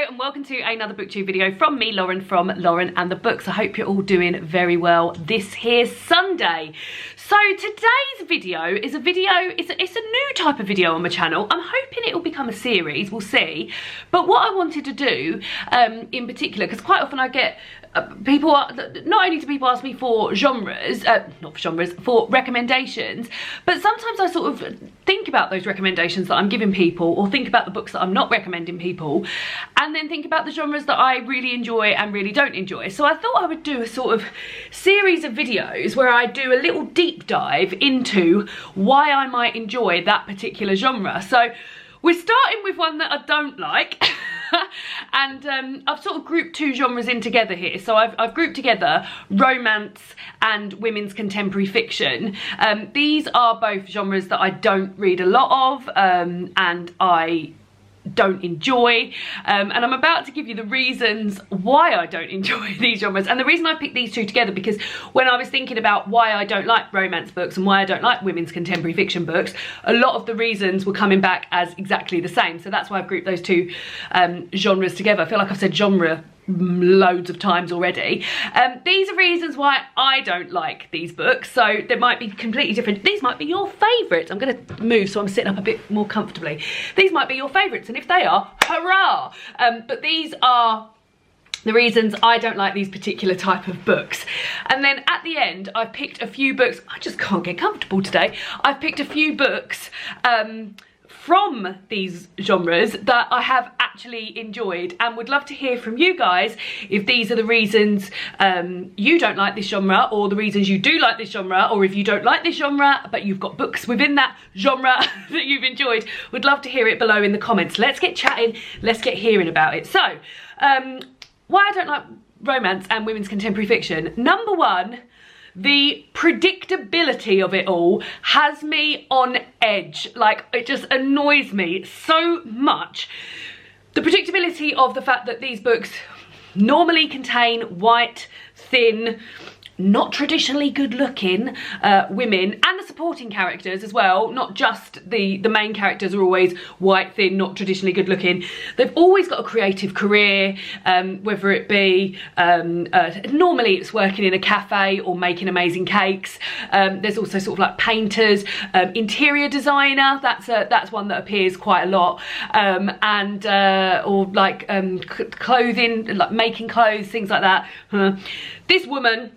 Hello and welcome to another booktube video from me, Lauren, from Lauren and the Books. I hope you're all doing very well this here Sunday. So today's video is a video, it's a new type of video on my channel. I'm hoping it will become a series, we'll see. But what I wanted to do in particular, because quite often I get people, not only do people ask me for genres, not for genres, for recommendations, but sometimes I sort of think about those recommendations that I'm giving people, or think about the books that I'm not recommending people, and then think about the genres that I really enjoy and really don't enjoy. So I thought I would do a sort of series of videos where I do a little deep dive into why I might enjoy that particular genre. So we're starting with one that I don't like. And I've sort of grouped two genres in together here. So I've grouped together romance and women's contemporary fiction. These are both genres that I don't read a lot of and I don't enjoy, and I'm about to give you the reasons why I don't enjoy these genres. And the reason I picked these two together, because when I was thinking about why I don't like romance books and why I don't like women's contemporary fiction books, a lot of the reasons were coming back as exactly the same. So that's why I've grouped those two genres together. I feel like I've said genre loads of times already. These are reasons why I don't like these books, so they might be completely different. These might be your favourites. I'm going to move so I'm sitting up a bit more comfortably. These might be your favourites, and if they are, hurrah! But these are the reasons I don't like these particular type of books. And then at the end, I've picked a few books. I just can't get comfortable today. I've picked a few books from these genres that I have actually enjoyed, and would love to hear from you guys if these are the reasons you don't like this genre, or the reasons you do like this genre, or if you don't like this genre but you've got books within that genre that you've enjoyed. Would love to hear it below in the comments. Let's get chatting, let's get hearing about it. So why I don't like romance and women's contemporary fiction. Number one, the predictability of it all has me on edge. Like, it just annoys me so much. The predictability of the fact that these books normally contain white, thin, not traditionally good looking women, and the supporting characters as well, not just the main characters are always white, thin, not traditionally good looking. They've always got a creative career, whether it be normally it's working in a cafe or making amazing cakes. There's also sort of like painters, interior designer, that's one that appears quite a lot, or like clothing, like making clothes, things like that. This woman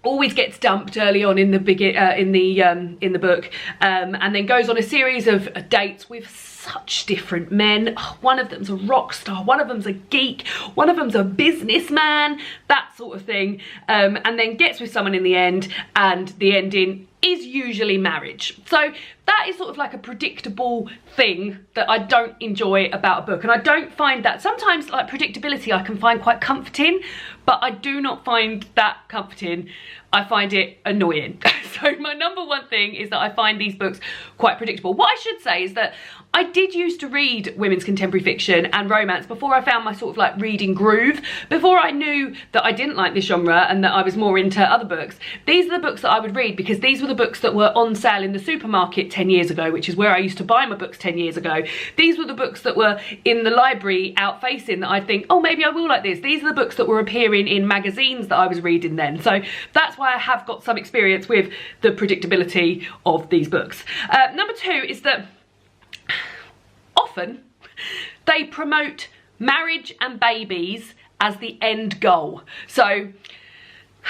always gets dumped early on in the book, and then goes on a series of dates with such different men. Oh, one of them's a rock star, one of them's a geek, one of them's a businessman, that sort of thing, and then gets with someone in the end, and the ending is usually marriage. So that is sort of like a predictable thing that I don't enjoy about a book. And I don't find that, sometimes like predictability I can find quite comforting, but I do not find that comforting. I find it annoying. So my number one thing is that I find these books quite predictable. What I should say is that I did used to read women's contemporary fiction and romance before I found my sort of like reading groove, before I knew that I didn't like this genre and that I was more into other books. These are the books that I would read because these were the books that were on sale in the supermarket 10 years ago, which is where I used to buy my books 10 years ago. These were the books that were in the library out facing that I'd think, oh, maybe I will like this. These are the books that were appearing in magazines that I was reading then. So that's why I have got some experience with the predictability of these books. Number two is that often they promote marriage and babies as the end goal. So,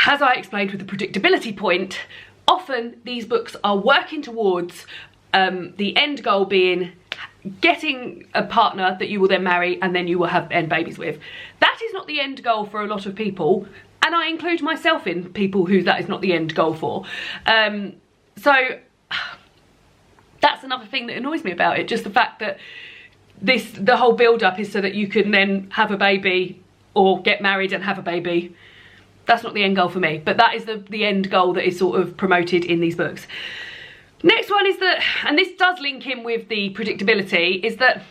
as I explained with the predictability point, often these books are working towards the end goal being getting a partner that you will then marry and then you will have end babies with. That is not the end goal for a lot of people, and I include myself in people who that is not the end goal for. So that's another thing that annoys me about it, just the fact that the whole build-up is so that you can then have a baby or get married and have a baby. That's not the end goal for me, but that is the end goal that is sort of promoted in these books. Next one is that, and this does link in with the predictability, is that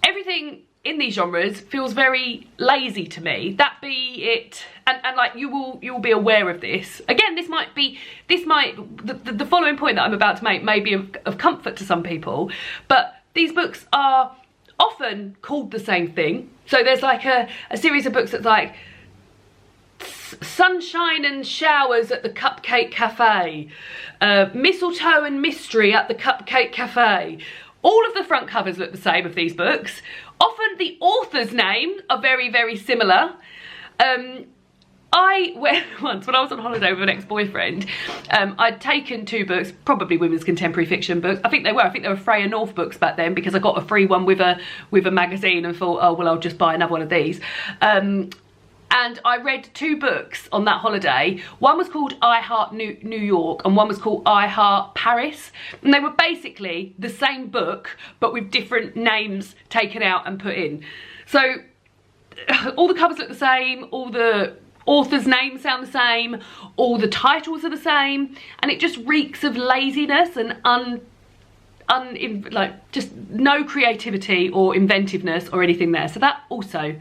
everything in these genres feels very lazy to me. That be it, and like you will be aware of this. Again, the following point that I'm about to make may be of comfort to some people, but these books are often called the same thing. So there's like a series of books that's like Sunshine and Showers at the Cupcake Cafe, Mistletoe and Mystery at the Cupcake Cafe. All of the front covers look the same of these books. Often the author's names are very, very similar. Once when I was on holiday with an ex-boyfriend, I'd taken 2 books, probably women's contemporary fiction books. I think they were Freya North books back then, because I got a free one with a magazine and thought, oh well, I'll just buy another one of these. And I read 2 books on that holiday. One was called I Heart New York and one was called I Heart Paris. And they were basically the same book, but with different names taken out and put in. So all the covers look the same, all the authors' names sound the same, all the titles are the same, and it just reeks of laziness and just no creativity or inventiveness or anything there. So that also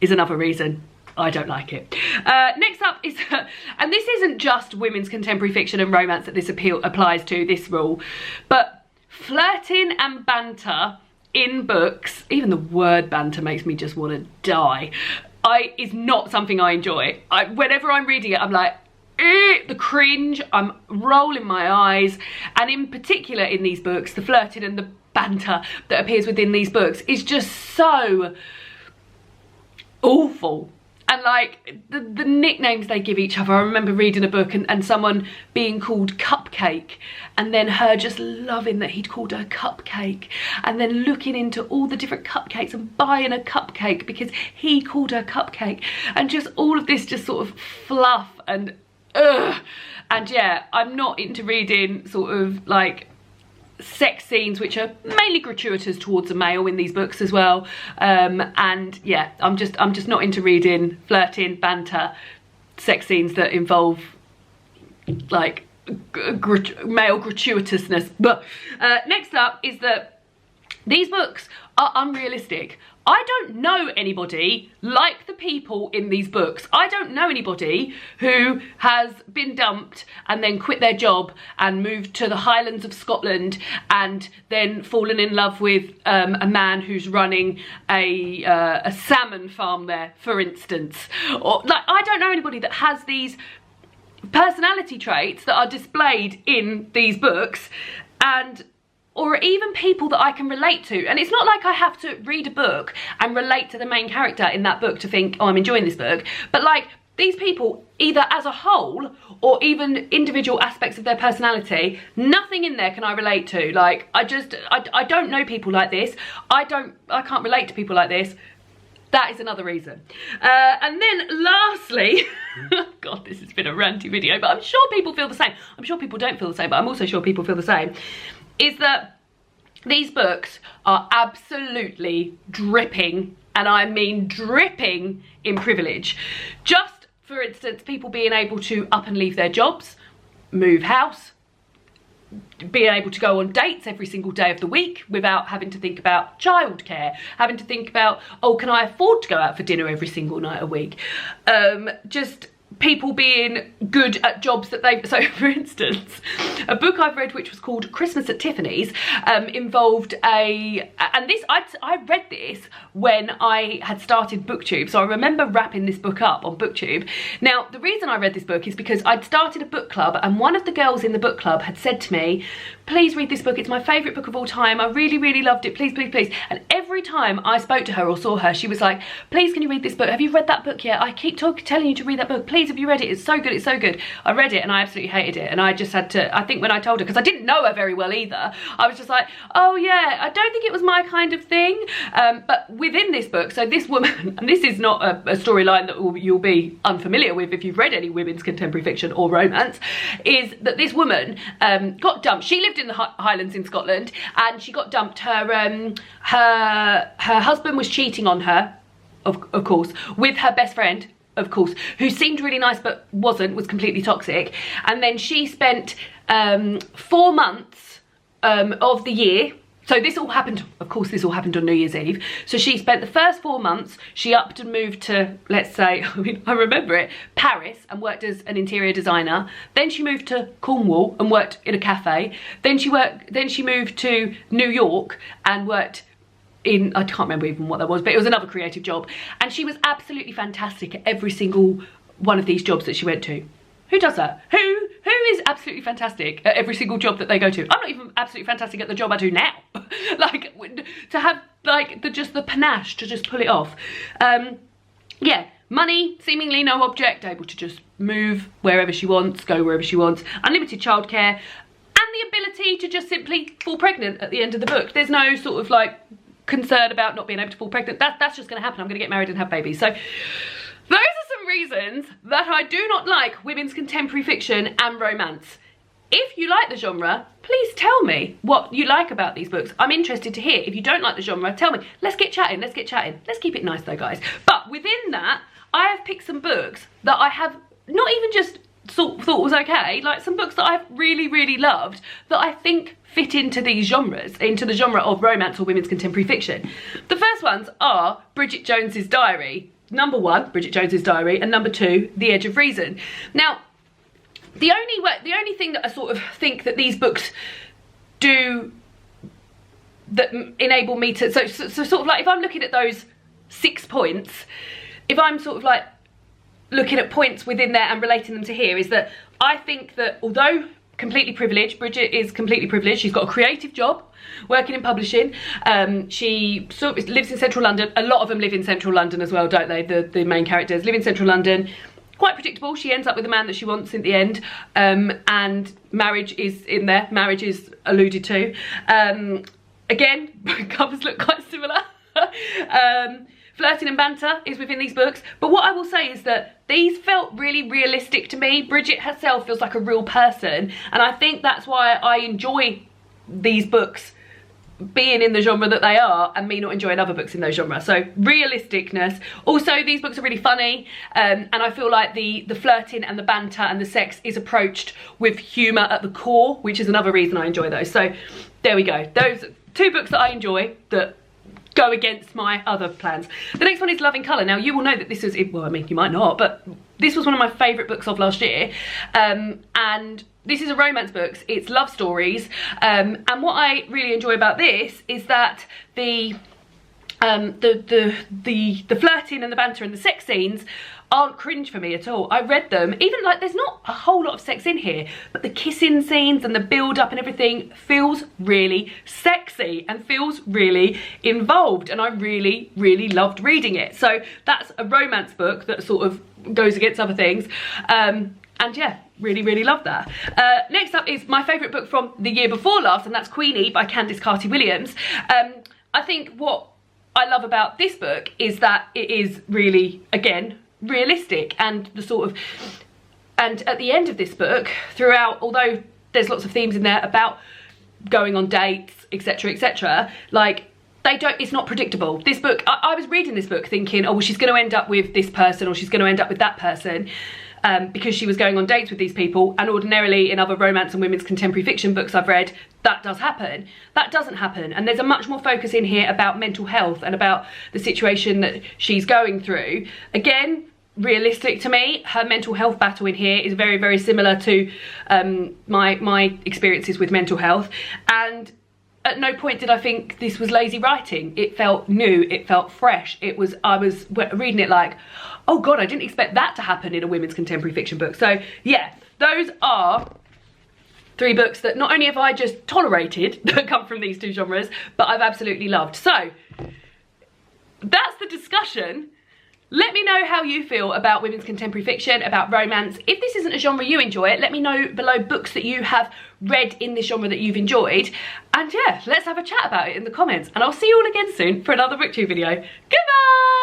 is another reason I don't like it. Next up is, and this isn't just women's contemporary fiction and romance that this applies to, this rule, but flirting and banter in books, even the word banter makes me just want to die, is not something I enjoy. Whenever I'm reading it, I'm like, the cringe, I'm rolling my eyes, and in particular in these books, the flirting and the banter that appears within these books is just so awful. And like the nicknames they give each other. I remember reading a book and someone being called Cupcake, and then her just loving that he'd called her Cupcake, and then looking into all the different cupcakes and buying a cupcake because he called her Cupcake, and just all of this just sort of fluff and ugh. And yeah, I'm not into reading sort of like sex scenes which are mainly gratuitous towards a male in these books as well, and yeah, I'm just not into reading flirting, banter, sex scenes that involve like male gratuitousness. But next up is that these books are unrealistic. I don't know anybody like the people in these books. I don't know anybody who has been dumped and then quit their job and moved to the Highlands of Scotland and then fallen in love with a man who's running a salmon farm there, for instance. Or like, I don't know anybody that has these personality traits that are displayed in these books, or even people that I can relate to. And it's not like I have to read a book and relate to the main character in that book to think, oh, I'm enjoying this book. But like, these people, either as a whole or even individual aspects of their personality, nothing in there can I relate to. Like, I don't know people like this. I can't relate to people like this. That is another reason. And then lastly, God, this has been a ranty video, but I'm sure people feel the same. I'm sure people don't feel the same, but I'm also sure people feel the same, is that these books are absolutely dripping, and I mean dripping, in privilege. Just, for instance, people being able to up and leave their jobs, move house, being able to go on dates every single day of the week without having to think about childcare, having to think about, oh, can I afford to go out for dinner every single night a week? Just people being good at jobs that they, so for instance, a book I've read which was called Christmas at Tiffany's involved and this, I read this when I had started BookTube, so I remember wrapping this book up on BookTube. Now, the reason I read this book is because I'd started a book club, and one of the girls in the book club had said to me, please read this book, it's my favourite book of all time, I really, really loved it, please, please, please. And every time I spoke to her or saw her, she was like, please, can you read this book? Have you read that book yet? I keep telling you to read that book, please, have you read it? It's so good, it's so good. I read it and I absolutely hated it, and I just had to, I think when I told her, because I didn't know her very well either, I was just like, oh yeah, I don't think it was my kind of thing. But within this book, so this woman, and this is not a storyline that you'll be unfamiliar with if you've read any women's contemporary fiction or romance, is that this woman got dumped. She lived in the Highlands in Scotland, and she got dumped. Her husband was cheating on her, of course, with her best friend, of course, who seemed really nice but was completely toxic. And then she spent 4 months of the year, so this all happened, of course, this all happened on New Year's Eve. So she spent the first 4 months, she upped and moved to, let's say, I mean, I remember it, Paris, and worked as an interior designer. Then she moved to Cornwall and worked in a cafe. Then she moved to New York and worked I can't remember even what that was, but it was another creative job. And she was absolutely fantastic at every single one of these jobs that she went to. Who does that? Who is absolutely fantastic at every single job that they go to? I'm not even absolutely fantastic at the job I do now. Like, to have like just the panache to just pull it off. Yeah, money, seemingly no object, able to just move wherever she wants, go wherever she wants, unlimited childcare, and the ability to just simply fall pregnant at the end of the book. There's no sort of like concern about not being able to fall pregnant. That's just going to happen. I'm going to get married and have babies. So those are some reasons that I do not like women's contemporary fiction and romance. If you like the genre, please tell me what you like about these books. I'm interested to hear. If you don't like the genre, tell me. Let's get chatting, let's get chatting. Let's keep it nice though, guys. But within that, I have picked some books that I have not even just thought was okay, like some books that I've really, really loved that I think fit into these genres, into the genre of romance or women's contemporary fiction. The first ones are Bridget Jones's Diary. Number 1, Bridget Jones's Diary, and number 2, The Edge of Reason. Now, the only thing that I sort of think that these books do that enable me to, so sort of like if I'm looking at those 6 points, if I'm sort of like looking at points within there and relating them to here, is that I think that although completely privileged, Bridget is completely privileged, she's got a creative job working in publishing, she sort of lives in central London. A lot of them live in central London as well, don't they? The main characters live in central London. Quite predictable. She ends up with the man that she wants in the end, and marriage is in there. Marriage is alluded to. Again, covers look quite similar. Flirting and banter is within these books, but what I will say is that these felt really realistic to me. Bridget herself feels like a real person, and I think that's why I enjoy these books being in the genre that they are, and me not enjoying other books in those genres. So realisticness. Also, these books are really funny, and I feel like the flirting and the banter and the sex is approached with humour at the core, which is another reason I enjoy those. So there we go. Those 2 books that I enjoy that go against my other plans. The next one is Love in Colour. Now, you will know that this is, well, I mean, you might not, but this was one of my favourite books of last year, and this is a romance book. It's love stories, and what I really enjoy about this is that the flirting and the banter and the sex scenes aren't cringe for me at all. I read them, even like there's not a whole lot of sex in here, but the kissing scenes and the build up and everything feels really sexy and feels really involved, and I really, really loved reading it. So that's a romance book that sort of goes against other things, and yeah, really, really love that. Next up is my favourite book from the year before last, and that's Queenie by Candice Carty-Williams. I think what I love about this book is that it is really, again, realistic, and the sort of, and at the end of this book, throughout, although there's lots of themes in there about going on dates, etc, etc, like it's not predictable. This book, I was reading this book thinking, oh well, she's going to end up with this person, or she's going to end up with that person, because she was going on dates with these people, and ordinarily in other romance and women's contemporary fiction books I've read, that does happen. That doesn't happen, and there's a much more focus in here about mental health and about the situation that she's going through. Again, realistic to me. Her mental health battle in here is very, very similar to my experiences with mental health, and at no point did I think this was lazy writing. It felt new, it felt fresh. I was reading it like, oh god, I didn't expect that to happen in a women's contemporary fiction book. So yeah, those are 3 books that not only have I just tolerated that come from these 2 genres, but I've absolutely loved. So that's the discussion. Let me know how you feel about women's contemporary fiction, about romance. If this isn't a genre you enjoy, let me know below books that you have read in this genre that you've enjoyed. And yeah, let's have a chat about it in the comments. And I'll see you all again soon for another booktube video. Goodbye!